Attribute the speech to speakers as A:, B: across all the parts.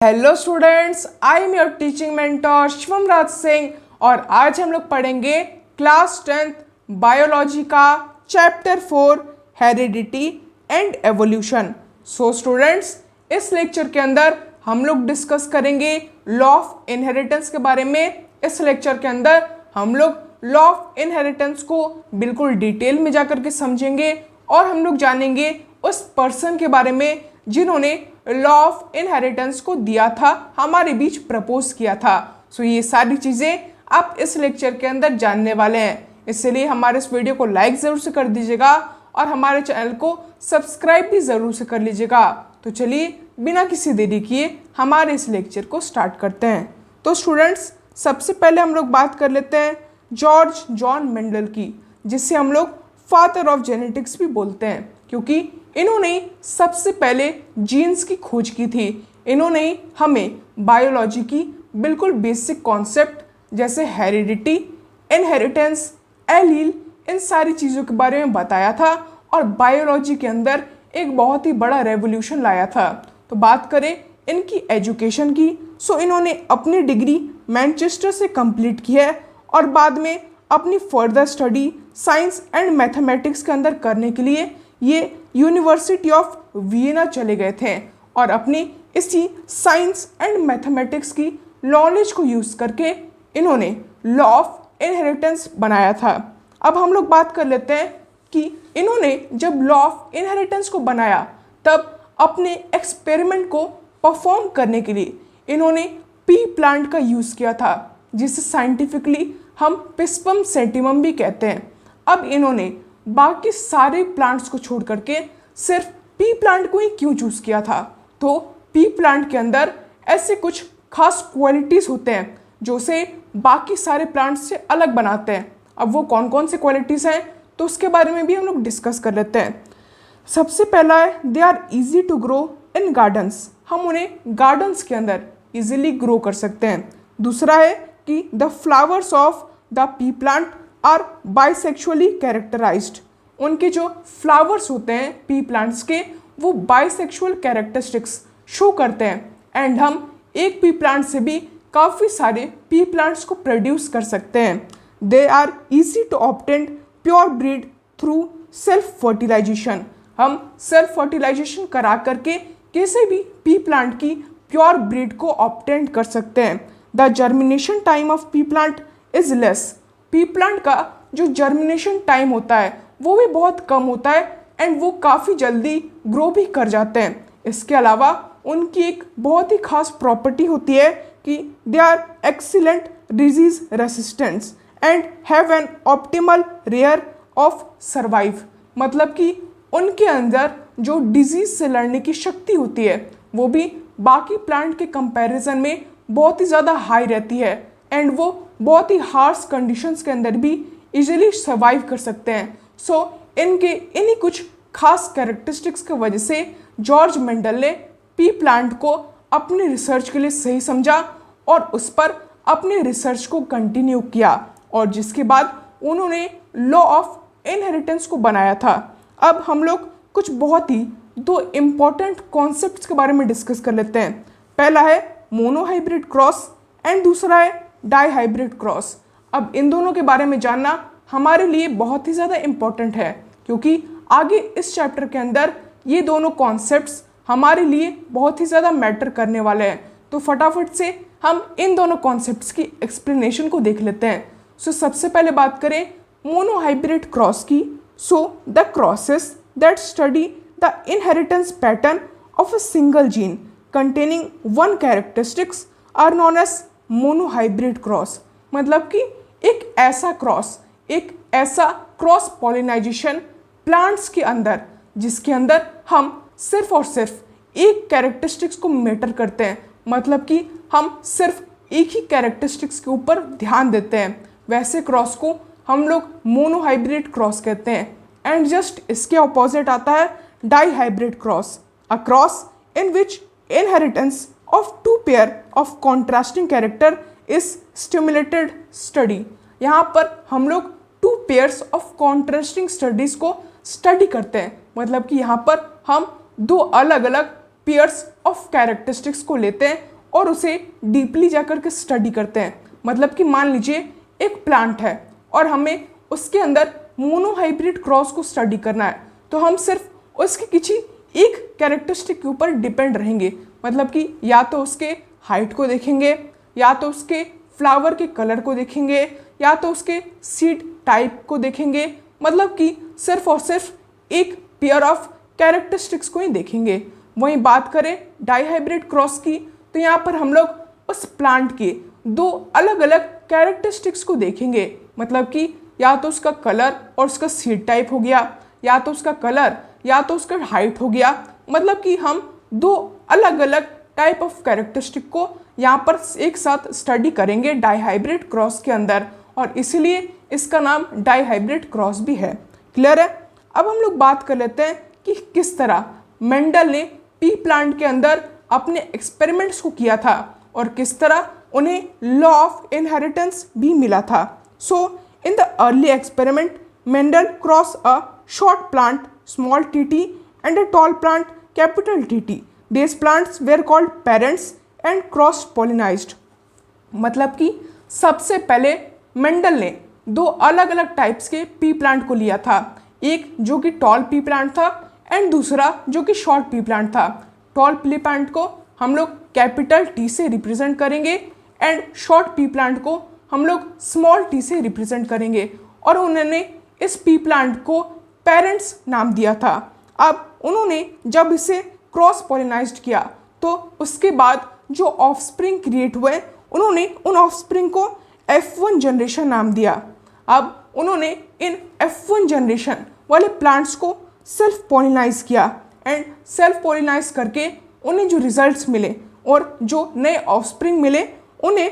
A: Hello students, I am your teaching mentor Shivam Raj Singh और आज हम लोग पढ़ेंगे क्लास 10th बायोलॉजी का chapter 4 heredity and evolution. So students, इस लेक्चर के अंदर हम लोग डिस्कस करेंगे लॉ ऑफ इनहेरिटेंस के बारे में। इस लेक्चर के अंदर हम लोग लॉ ऑफ इनहेरिटेंस को बिल्कुल डिटेल में जाकर के समझेंगे और हम लोग जानेंगे उस पर्सन के बारे में जिन्होंने लॉ ऑफ इनहेरिटेंस को दिया था, हमारे बीच प्रपोज किया था। सो ये सारी चीज़ें आप इस लेक्चर के अंदर जानने वाले हैं, इसलिए हमारे इस वीडियो को लाइक ज़रूर से कर दीजिएगा और हमारे चैनल को सब्सक्राइब भी ज़रूर से कर लीजिएगा। तो चलिए बिना किसी देरी किए हमारे इस लेक्चर को स्टार्ट करते हैं। तो स्टूडेंट्स, सबसे पहले हम लोग बात कर लेते हैं जॉर्ज जॉन मेंडल की, जिससे हम लोग फादर ऑफ जेनेटिक्स भी बोलते हैं, क्योंकि इन्होंने सबसे पहले जीन्स की खोज की थी। इन्होंने हमें बायोलॉजी की बिल्कुल बेसिक कॉन्सेप्ट जैसे हेरिडिटी, इनहेरिटेंस, एलील, इन सारी चीज़ों के बारे में बताया था और बायोलॉजी के अंदर एक बहुत ही बड़ा रेवोल्यूशन लाया था। तो बात करें इनकी एजुकेशन की, सो इन्होंने अपनी डिग्री मैनचेस्टर से कंप्लीट की है और बाद में अपनी further study science and mathematics के अंदर करने के लिए ये यूनिवर्सिटी ऑफ वियना चले गए थे और अपनी इसी साइंस एंड मैथमेटिक्स की नॉलेज को यूज़ करके इन्होंने लॉ ऑफ इनहेरिटेंस बनाया था। अब हम लोग बात कर लेते हैं कि इन्होंने जब लॉ ऑफ इनहेरिटेंस को बनाया तब अपने एक्सपेरिमेंट को परफॉर्म करने के लिए इन्होंने पी प्लांट का यूज़ किया था, जिसे साइंटिफिकली हम पिस्पम सेंटिमम भी कहते हैं। अब इन्होंने बाकी सारे प्लांट्स को छोड़ करके सिर्फ पी प्लांट को ही क्यों चूज़ किया था? तो पी प्लांट के अंदर ऐसे कुछ खास क्वालिटीज़ होते हैं जो उसे बाकी सारे प्लांट्स से अलग बनाते हैं। अब वो कौन कौन से क्वालिटीज़ हैं तो उसके बारे में भी हम लोग डिस्कस कर लेते हैं। सबसे पहला है they are easy to grow in gardens, हम उन्हें गार्डन्स के अंदर ईजिली ग्रो कर सकते हैं। दूसरा है कि the flowers of the pea plant are bisexually characterised, उनके जो फ्लावर्स होते हैं पी प्लांट्स के वो बाइसेक्सुअल कैरेक्टरिस्टिक्स शो करते हैं एंड हम एक पी प्लांट से भी काफ़ी सारे पी प्लांट्स को प्रोड्यूस कर सकते हैं। They are easy to obtain pure breed through self fertilisation, हम सेल्फ फर्टिलाइजेशन करा करके किसी भी पी प्लांट की प्योर ब्रीड को ऑब्टेन कर सकते हैं। The germination time of pea plant is less, pea plant का जो जर्मिनेशन टाइम होता है वो भी बहुत कम होता है एंड वो काफ़ी जल्दी ग्रो भी कर जाते हैं। इसके अलावा उनकी एक बहुत ही खास प्रॉपर्टी होती है कि they are excellent disease resistance and have an optimal rare of survive, मतलब कि उनके अंदर जो डिजीज से लड़ने की शक्ति होती है वो भी बाकी प्लांट के कंपैरिजन में बहुत ही ज़्यादा हाई रहती है एंड वो बहुत ही हार्श कंडीशंस के अंदर भी इजीली सर्वाइव कर सकते हैं। सो इनके इन्हीं कुछ खास कैरेक्टरिस्टिक्स की वजह से जॉर्ज मेंडल ने पी प्लांट को अपनी रिसर्च के लिए सही समझा और उस पर अपने रिसर्च को कंटिन्यू किया और जिसके बाद उन्होंने लॉ ऑफ इनहेरिटेंस को बनाया था। अब हम लोग कुछ बहुत ही दो इम्पॉर्टेंट कॉन्सेप्ट्स के बारे में डिस्कस कर लेते हैं। पहला है मोनोहाइब्रिड क्रॉस एंड दूसरा है डाई हाइब्रिड क्रॉस। अब इन दोनों के बारे में जानना हमारे लिए बहुत ही ज़्यादा इम्पॉर्टेंट है, क्योंकि आगे इस चैप्टर के अंदर ये दोनों कॉन्सेप्ट्स हमारे लिए बहुत ही ज़्यादा मैटर करने वाले हैं। तो फटाफट से हम इन दोनों कॉन्सेप्ट्स की एक्सप्लेनेशन को देख लेते हैं। सो सबसे पहले बात करें मोनोहाइब्रिड क्रॉस की। So the crosses that study the inheritance pattern of a single gene containing one characteristics are known as monohybrid cross, मतलब कि एक ऐसा क्रॉस पॉलिनाइजेशन प्लांट्स के अंदर जिसके अंदर हम सिर्फ और सिर्फ एक कैरेक्टरिस्टिक्स को मैटर करते हैं, मतलब कि हम सिर्फ एक ही कैरेक्टरिस्टिक्स के ऊपर ध्यान देते हैं, वैसे क्रॉस को हम लोग मोनोहाइब्रिड क्रॉस कहते हैं। एंड जस्ट इसके ऑपोजिट आता है dihybrid cross, a cross in which inheritance of two pair of contrasting character is stimulated study, यहाँ पर हम लोग two pairs of contrasting studies को स्टडी करते हैं, मतलब कि यहाँ पर हम दो अलग अलग पेयर्स ऑफ कैरेक्टरिस्टिक्स को लेते हैं और उसे डीपली जाकर के स्टडी करते हैं। मतलब कि मान लीजिए एक प्लांट है और हमें उसके अंदर मोनोहाइब्रिड क्रॉस को स्टडी करना है, तो हम सिर्फ उसकी किसी एक कैरेक्टरिस्टिक के ऊपर डिपेंड रहेंगे। मतलब कि या तो उसके हाइट को देखेंगे, या तो उसके फ्लावर के कलर को देखेंगे, या तो उसके सीड टाइप को देखेंगे। मतलब कि सिर्फ और सिर्फ एक पेयर ऑफ कैरेक्टरिस्टिक्स को ही देखेंगे। वहीं बात करें डाईहाइब्रिड क्रॉस की, तो यहाँ पर हम लोग उस प्लांट के दो अलग अलग कैरेक्टरिस्टिक्स को देखेंगे। मतलब कि या तो उसका कलर और उसका सीड टाइप हो गया, या तो उसका कलर या तो उसका हाइट हो गया। मतलब कि हम दो अलग अलग टाइप ऑफ कैरेक्टरिस्टिक को यहाँ पर एक साथ स्टडी करेंगे डाईहाइब्रिड क्रॉस के अंदर, और इसलिए इसका नाम डाईहाइब्रिड क्रॉस भी है। क्लियर है? अब हम लोग बात कर लेते हैं कि किस तरह मेंडल ने पी प्लांट के अंदर अपने एक्सपेरिमेंट्स को किया था और किस तरह उन्हें लॉ ऑफ इनहेरिटेंस भी मिला था। So in the early experiment Mendel cross a short plant small T and a tall plant capital T. These plants were called parents and cross pollinized। मतलब कि सबसे पहले मेंडल ने दो अलग अलग टाइप्स के पी प्लांट को लिया था, एक जो कि टॉल पी प्लांट था एंड दूसरा जो कि शॉर्ट पी प्लांट था। टॉल पी प्लांट को हम लोग कैपिटल टी से रिप्रेजेंट करेंगे एंड शॉर्ट पी प्लांट को हम लोग स्मॉल टी से रिप्रेजेंट करेंगे, और उन्होंने इस पी प्लांट को पेरेंट्स नाम दिया था। अब उन्होंने जब इसे क्रॉस पॉलिनाइज्ड किया तो उसके बाद जो ऑफस्प्रिंग क्रिएट हुए, उन्होंने उन ऑफस्प्रिंग को F1 जनरेशन नाम दिया। अब उन्होंने इन F1 जनरेशन वाले प्लांट्स को सेल्फ पॉलिनाइज किया एंड सेल्फ पॉलिनाइज करके उन्हें जो रिजल्ट्स मिले और जो नए ऑफस्प्रिंग मिले उन्हें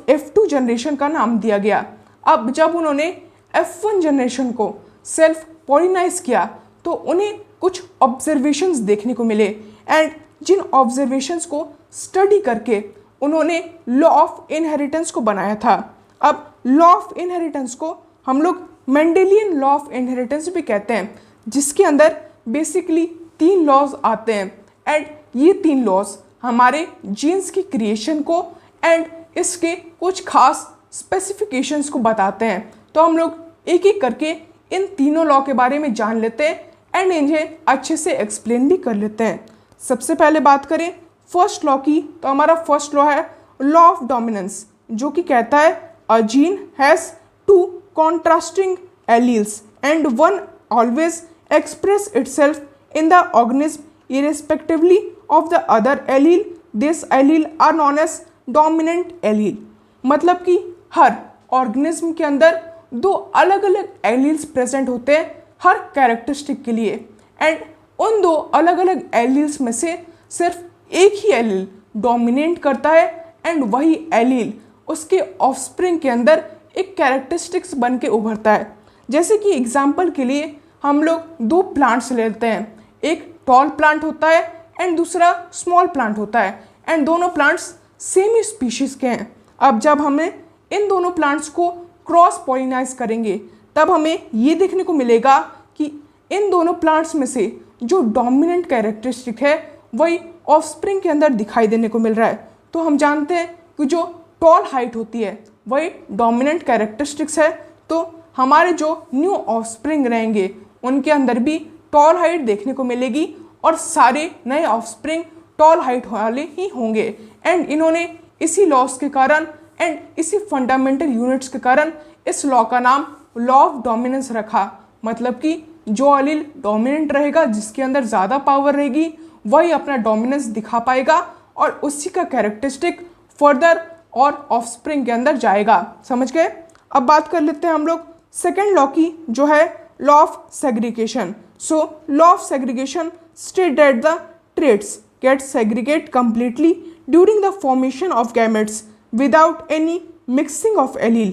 A: F2 जनरेशन का नाम दिया गया। अब जब उन्होंने F1 जनरेशन को सेल्फ पॉलिनाइज किया तो उन्हें कुछ ऑब्जर्वेशंस देखने को मिले एंड जिन ऑब्जर्वेशंस को स्टडी करके उन्होंने लॉ ऑफ इनहेरिटेंस को बनाया था। अब लॉ ऑफ इनहेरिटेंस को हम लोग मेंडेलियन लॉ ऑफ इनहेरिटेंस भी कहते हैं, जिसके अंदर बेसिकली 3 लॉज आते हैं एंड ये 3 लॉज हमारे जीन्स की क्रिएशन को एंड इसके कुछ खास स्पेसिफिकेशंस को बताते हैं। तो हम लोग एक एक करके इन तीनों लॉ के बारे में जान लेते हैं एंड इन्हें अच्छे से एक्सप्लेन भी कर लेते हैं। सबसे पहले बात करें फर्स्ट लॉ की, तो हमारा फर्स्ट लॉ है लॉ ऑफ डोमिनेंस, जो कि कहता है a gene has 2 contrasting alleles and one always express itself in the organism irrespectively of the other allele. This allele are known as dominant allele. मतलब कि हर ऑर्गेनिज्म के अंदर 2 अलग अलग एलील्स प्रेजेंट होते हैं हर कैरेक्टरिस्टिक के लिए, एंड उन 2 अलग अलग एलील्स में से सिर्फ एक ही एलील डोमिनेट करता है एंड वही एलील उसके ऑफस्प्रिंग के अंदर एक कैरेक्टरिस्टिक्स बन के उभरता है। जैसे कि एग्जाम्पल के लिए हम लोग 2 प्लांट्स लेते हैं, एक टॉल प्लांट होता है एंड दूसरा स्मॉल प्लांट होता है, एंड दोनों प्लांट्स सेम ही स्पीशीज़ के हैं। अब जब हमें इन दोनों प्लांट्स को क्रॉस पॉलिनाइज करेंगे तब हमें ये देखने को मिलेगा कि इन दोनों प्लांट्स में से जो डोमिनेंट कैरेक्टरिस्टिक है वही ऑफस्प्रिंग के अंदर दिखाई देने को मिल रहा है। तो हम जानते हैं कि जो टॉल हाइट होती है वही डोमिनेंट कैरेक्टरिस्टिक्स है, तो हमारे जो न्यू ऑफस्प्रिंग रहेंगे उनके अंदर भी टॉल हाइट देखने को मिलेगी और सारे नए ऑफस्प्रिंग टॉल हाइट वाले ही होंगे। एंड इन्होंने इसी लॉस के कारण एंड इसी फंडामेंटल यूनिट्स के कारण इस लॉ का नाम लॉ ऑफ डोमिनेंस रखा। मतलब कि जो एलील डोमिनेंट रहेगा, जिसके अंदर ज़्यादा पावर रहेगी, वही अपना डोमिनेंस दिखा पाएगा और उसी का कैरेक्टरिस्टिक फर्दर और ऑफस्प्रिंग के अंदर जाएगा। समझ गए? अब बात कर लेते हैं हम लोग सेकेंड लॉ की, जो है law of segregation. So law of segregation state that the traits get segregate completely during the formation of gametes without any mixing of allele.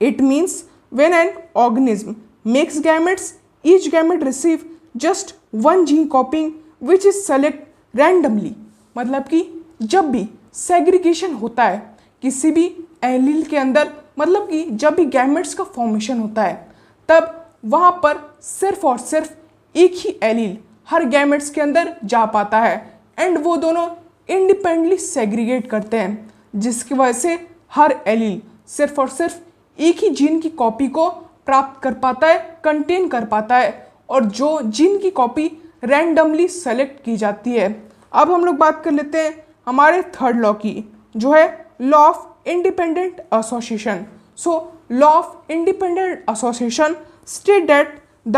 A: It means when an organism makes gametes, each gamete receive just one gene copying which is select randomly। मतलब कि जब भी segregation होता है किसी भी allele के अंदर, मतलब कि जब भी गैमेट्स का फॉर्मेशन होता है तब वहाँ पर सिर्फ और सिर्फ एक ही एलील हर गैमेट्स के अंदर जा पाता है एंड वो दोनों इंडिपेंडेंटली सेग्रीगेट करते हैं, जिसकी वजह से हर एलील सिर्फ और सिर्फ एक ही जीन की कॉपी को प्राप्त कर पाता है, कंटेन कर पाता है, और जो जीन की कॉपी रैंडमली सेलेक्ट की जाती है। अब हम लोग बात कर लेते हैं हमारे थर्ड लॉ की, जो है law of independent association. So law of independent association state that the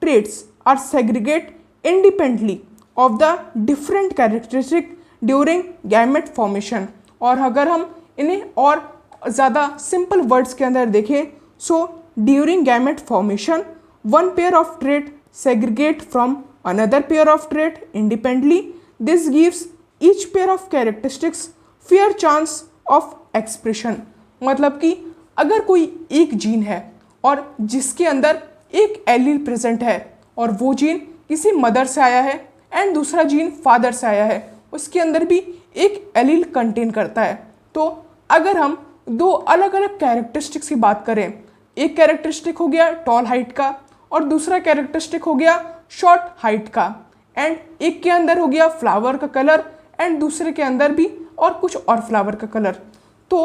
A: traits are segregate independently of the different characteristic during gamete formation. और अगर हम इन्हें और ज़्यादा सिंपल वर्ड्स के अंदर देखें, so during gamete formation one pair of trait segregate from another pair of trait independently. This gives each pair of characteristics fair chance of expression. मतलब कि अगर कोई एक जीन है और जिसके अंदर एक एलील प्रेजेंट है और वो जीन किसी मदर से आया है एंड दूसरा जीन फादर से आया है, उसके अंदर भी एक एलील कंटेन करता है, तो अगर हम दो अलग अलग कैरेक्टरिस्टिक्स की बात करें, एक कैरेक्टरिस्टिक हो गया टॉल हाइट का और दूसरा कैरेक्टरिस्टिक हो गया शॉर्ट हाइट का, एंड एक के अंदर हो गया फ्लावर का कलर एंड दूसरे के अंदर भी और कुछ और फ्लावर का कलर। तो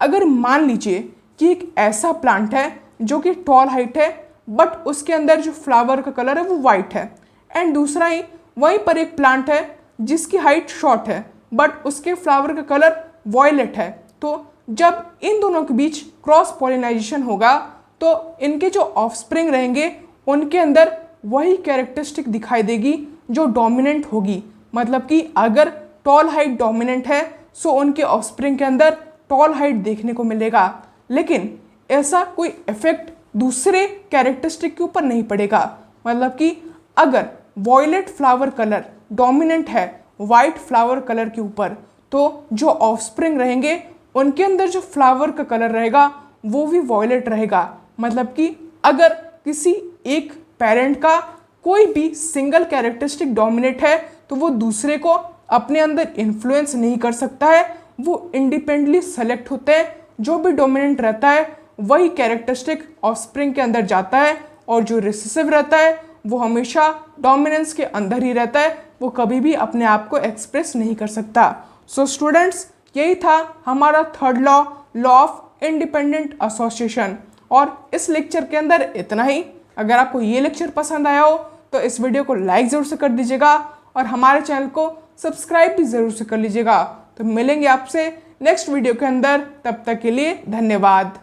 A: अगर मान लीजिए कि एक ऐसा प्लांट है जो कि टॉल हाइट है बट उसके अंदर जो फ्लावर का कलर है वो वाइट है, एंड दूसरा ही वहीं पर एक प्लांट है जिसकी हाइट शॉर्ट है बट उसके फ्लावर का कलर वॉयलेट है, तो जब इन दोनों के बीच क्रॉस पॉलिनाइजेशन होगा तो इनके जो ऑफस्प्रिंग रहेंगे उनके अंदर वही कैरेक्टरिस्टिक दिखाई देगी जो डोमिनेंट होगी। मतलब कि अगर टॉल हाइट डोमिनेंट है सो उनके ऑफस्प्रिंग के अंदर टॉल हाइट देखने को मिलेगा, लेकिन ऐसा कोई इफेक्ट दूसरे कैरेक्टरिस्टिक के ऊपर नहीं पड़ेगा। मतलब कि अगर वॉयलेट फ्लावर कलर डोमिनेंट है वाइट फ्लावर कलर के ऊपर, तो जो ऑफस्प्रिंग रहेंगे उनके अंदर जो फ्लावर का कलर रहेगा वो भी वॉयलेट रहेगा। मतलब कि अगर किसी एक पेरेंट का कोई भी सिंगल कैरेक्टरिस्टिक डोमिनेट है तो वो दूसरे को अपने अंदर इन्फ्लुएंस नहीं कर सकता है, वो इंडिपेंडेंटली सेलेक्ट होते हैं, जो भी डोमिनेंट रहता है वही कैरेक्टरिस्टिक ऑफस्प्रिंग के अंदर जाता है, और जो रिसेसिव रहता है वो हमेशा डोमिनेंस के अंदर ही रहता है, वो कभी भी अपने आप को एक्सप्रेस नहीं कर सकता। सो स्टूडेंट्स, यही था हमारा third law, law of independent association. और इस लेक्चर के अंदर इतना ही। अगर आपको ये लेक्चर पसंद आया हो तो इस वीडियो को लाइक ज़रूर से कर दीजिएगा और हमारे चैनल को सब्सक्राइब भी ज़रूर से कर लीजिएगा। तो मिलेंगे आपसे नेक्स्ट वीडियो के अंदर, तब तक के लिए धन्यवाद।